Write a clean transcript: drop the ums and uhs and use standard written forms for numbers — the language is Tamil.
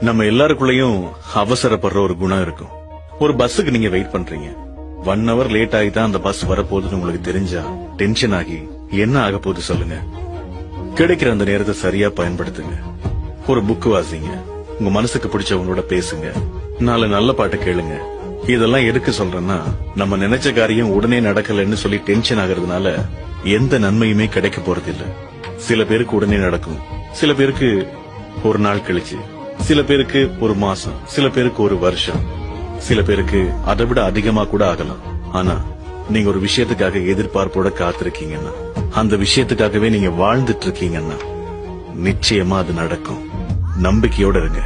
நம்ம எல்லாருக்குள்ளயும் அவசரப்படுற ஒரு குணம் இருக்கும். ஒரு பஸ்ஸுக்கு நீங்க வெயிட் பண்றீங்க. 1 hour லேட் ஆகிதான் அந்த பஸ் வரப்போகுதுன்னு உங்களுக்கு தெரிஞ்சா டென்ஷன் ஆகி என்ன ஆக போகுது சொல்லுங்க. கிடைக்கிற அந்த நேரத்தை சரியா பயன்படுத்துங்க. ஒரு புக் வாசிங்க, உங்க மனசுக்கு பிடிச்சவங்களோட பேசுங்க, 4 நல்ல பாட்டு கேளுங்க. இதெல்லாம் எதுக்கு சொல்றேன்னா, நம்ம நினைச்ச காரியம் உடனே நடக்கலன்னு சொல்லி டென்ஷன் ஆகுறதுனால எந்த நன்மையுமே கிடைக்க போறது இல்ல. சில பேருக்கு உடனே நடக்கும், சில பேருக்கு ஒரு நாள் கழிச்சு, சில பேருக்கு ஒரு மாசம், சில பேருக்கு ஒரு வருஷம், சில பேருக்கு அதை விட அதிகமா கூட ஆகலாம். ஆனா நீங்க ஒரு விஷயத்துக்காக எதிர்பார்ப்போட காத்திருக்கீங்கன்னா, அந்த விஷயத்துக்காகவே நீங்க வாழ்ந்துட்டு இருக்கீங்கன்னா நிச்சயமா அது நடக்கும். நம்பிக்கையோட இருங்க.